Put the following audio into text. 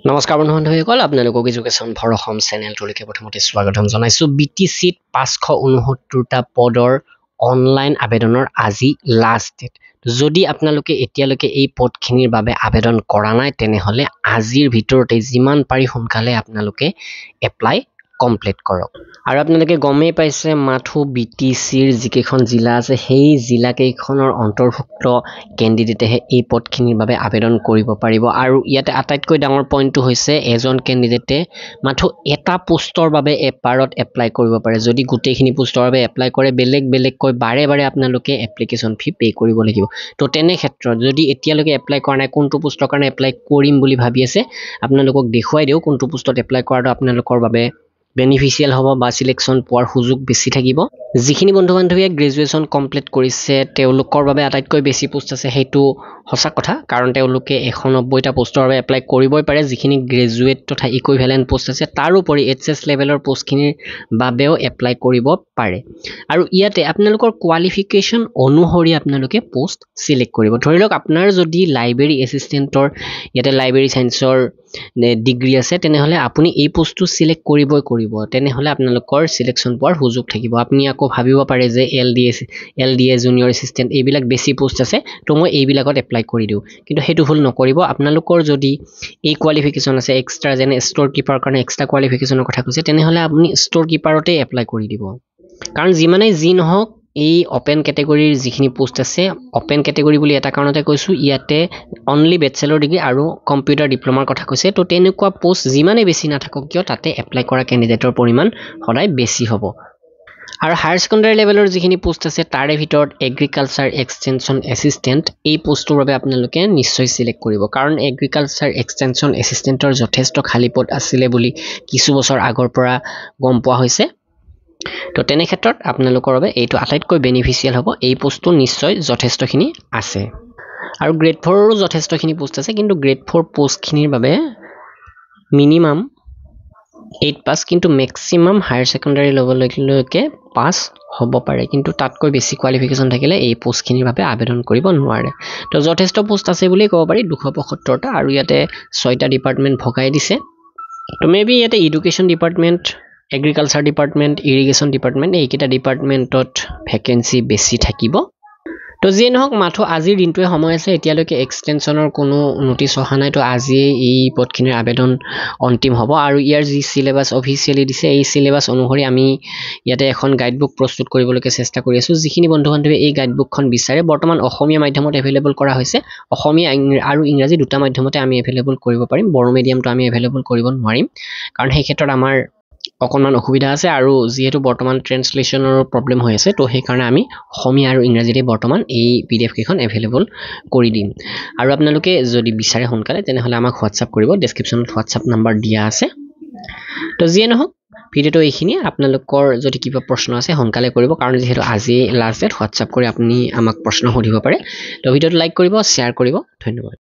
নমস্কাৰ বন্ধু-বান্ধৱীসকল, আপোনালোকক education for Assam চেনেলটোলৈকে প্ৰথমতে স্বাগতম জনাইছোঁ। BTCত 569টা পদৰ অনলাইন আবেদনৰ আজি লাষ্ট ডেট। যদি আপোনালোকে এতিয়ালৈকে এই পদখিনিৰ বাবে আবেদন কৰা নাই তেনেহ'লে আজিৰ ভিতৰতে যিমান পাৰি সোনকালে আপোনালোকে এপ্লাই কমপ্লিট কৰক। আৰু আপোনালোকে গমেই পাইছে মাথো BTCৰ যিকেইখন জিলা আছে সেই জিলাকেইখনৰ অন্তৰ্ভুক্ত কেণ্ডিডেটেহে এই পদখিনিৰ বাবে আবেদন কৰিব পাৰিব। আৰু ইয়াতে আটাইতকৈ ডাঙৰ পইণ্টটো হৈছে এজন কেণ্ডিডেটে মাথো এটা পোষ্টৰ বাবে এবাৰত এপ্লাই কৰিব পাৰে। যদি গোটেইখিনি পোষ্টৰ বাবে এপ্লাই কৰে বেলেগ বেলেগকৈ বাৰে বাৰে আপোনালোকে এপ্লিকেশ্যন ফি পে' কৰিব লাগিব। তো তেনে ক্ষেত্ৰত যদি এতিয়ালৈকে এপ্লাই কৰা নাই, কোনটো পোষ্টৰ কাৰণে এপ্লাই কৰিম বুলি ভাবি আছে, আপোনালোকক দেখুৱাই দিওঁ কোনটো পোষ্টত এপ্লাই কৰাটো আপোনালোকৰ বাবে বেনিফিচিয়েল হ'ব বা চিলেকশ্যন পোৱাৰ সুযোগ বেছি থাকিব। যিখিনি বন্ধু বান্ধৱীয়ে গ্ৰেজুৱেশ্যন কমপ্লিট কৰিছে তেওঁলোকৰ বাবে আটাইতকৈ বেছি পোষ্ট আছে, সেইটো সঁচা কথা, কাৰণ তেওঁলোকে 190টা পোষ্টৰ বাবে এপ্লাই কৰিবই পাৰে। যিখিনি গ্ৰেজুৱেট তথা ইকুইভেলেণ্ট পোষ্ট আছে তাৰোপৰি HS লেভেলৰ পোষ্টখিনিৰ বাবেও এপ্লাই কৰিব পাৰে। আৰু ইয়াতে আপোনালোকৰ কোৱালিফিকেশ্যন অনুসৰি আপোনালোকে পোষ্ট চিলেক্ট কৰিব। ধৰি লওক আপোনাৰ যদি লাইব্ৰেৰী এছিষ্টেণ্টৰ ইয়াতে লাইব্ৰেৰী ছায়েন্সৰ ডিগ্ৰী আছে তেনেহ'লে আপুনি এই পোষ্টটো চিলেক্ট কৰিবই কৰিব। তেনেহ'লে আপোনালোকৰ চিলেকশ্যন পোৱাৰ সুযোগ থাকিব। আপুনি আকৌ ভাবিব পাৰে যে LDA জুনিয়ৰ এছিষ্টেণ্ট এইবিলাক বেছি পোষ্ট আছে, তো মই এইবিলাকত এপ্লাই কৰি দিওঁ, কিন্তু সেইটো ভুল নকৰিব। আপোনালোকৰ যদি এই কোৱালিফিকেশ্যন আছে এক্সট্ৰা, যেনে ষ্ট'ৰ কিপাৰৰ কাৰণে এক্সট্ৰা কোৱালিফিকেশ্যনৰ কথা কৈছে, তেনেহ'লে আপুনি ষ্ট'ৰ কিপাৰতে এপ্লাই কৰি দিব। কাৰণ যিমানেই যি নহওক এই অপেন কেটেগৰীৰ যিখিনি পোষ্ট আছে, অপেন কেটেগৰী বুলি এটা কাৰণতে কৈছোঁ, ইয়াতে অনলি বেচেলৰ ডিগ্ৰী আৰু কম্পিউটাৰ ডিপ্ল'মাৰ কথা কৈছে। তো তেনেকুৱা পোষ্ট যিমানেই বেছি নাথাকক কিয় তাতে এপ্লাই কৰা কেণ্ডিডেটৰ পৰিমাণ সদায় বেছি হ'ব। আৰু হায়াৰ ছেকেণ্ডাৰী লেভেলৰ যিখিনি পোষ্ট আছে তাৰে ভিতৰত এগ্ৰিকালচাৰ এক্সটেনশ্যন এছিষ্টেণ্ট এই পোষ্টটোৰ বাবে আপোনালোকে নিশ্চয় চিলেক্ট কৰিব। কাৰণ এগ্ৰিকালচাৰ এক্সটেনশ্যন এছিষ্টেণ্টৰ যথেষ্ট খালী পদ আছিলে বুলি কিছু বছৰ আগৰ পৰা গম পোৱা হৈছে। তো তেনে ক্ষেত্ৰত আপোনালোকৰ বাবে এইটো আটাইতকৈ বেনিফিচিয়েল হ'ব। এই পোষ্টটো নিশ্চয় যথেষ্টখিনি আছে। আৰু গ্ৰেড 4ৰো যথেষ্টখিনি পোষ্ট আছে, কিন্তু গ্ৰেড 4 পোষ্টখিনিৰ বাবে মিনিমাম 8 পাছ, কিন্তু মেক্সিমাম হায়াৰ ছেকেণ্ডাৰী লেভেললৈকে পাছ হ'ব পাৰে, কিন্তু তাতকৈ বেছি কোৱালিফিকেশ্যন থাকিলে এই পোষ্টখিনিৰ বাবে আবেদন কৰিব নোৱাৰে। তো যথেষ্ট পোষ্ট আছে বুলি ক'ব পাৰি, 275টা, আৰু ইয়াতে 6টা ডিপাৰ্টমেণ্ট ভগাই দিছে। তো মেবি ইয়াতে education department, agriculture department, irrigation department এইকেইটা ডিপাৰ্টমেণ্টত ভেকেঞ্চি বেছি থাকিব। তো যিয়ে নহওক মাথো আজিৰ দিনটোৱে সময় আছে, এতিয়ালৈকে এক্সটেনশ্যনৰ কোনো নটিচ অহা নাই। তো আজিয়ে এই পদখিনিৰ আবেদন অন্তিম হ'ব। আৰু ইয়াৰ যি চিলেবাছ অফিচিয়েলি দিছে এই চিলেবাছ অনুসৰি আমি ইয়াতে এখন গাইডবুক প্ৰস্তুত কৰিবলৈকে চেষ্টা কৰি আছোঁ। যিখিনি বন্ধু বান্ধৱীয়ে এই গাইডবুকখন বিচাৰে, বৰ্তমান অসমীয়া মাধ্যমত এভেইলেবল কৰা হৈছে। অসমীয়া আৰু ইংৰাজী দুটা মাধ্যমতে আমি এভেইলেবল কৰিব পাৰিম। বড়ো মিডিয়ামটো আমি এভেইলেবল কৰিব নোৱাৰিম, কাৰণ সেই ক্ষেত্ৰত আমাৰ অকণমান অসুবিধা আছে, আৰু যিহেতু বৰ্তমান ট্ৰেন্সলেশ্যনৰ প্ৰব্লেম হৈ আছে, তো সেইকাৰণে আমি অসমীয়া আৰু ইংৰাজীতে বৰ্তমান এই PDF কেইখন এভেইলেবল কৰি দিম। আৰু আপোনালোকে যদি বিচাৰে সোনকালে তেনেহ'লে আমাক হোৱাটছআপ কৰিব, ডেছক্ৰিপশ্যনত হোৱাটছআপ নাম্বাৰ দিয়া আছে। তো যিয়ে নহওক ভিডিঅ'টো এইখিনিয়ে। আপোনালোকৰ যদি কিবা প্ৰশ্ন আছে সোনকালে কৰিব, কাৰণ যিহেতু আজি লাষ্ট ডেট। হোৱাটছআপ কৰি আপুনি আমাক প্ৰশ্ন সুধিব পাৰে। তো ভিডিঅ'টো লাইক কৰিব, শ্বেয়াৰ কৰিব। ধন্যবাদ।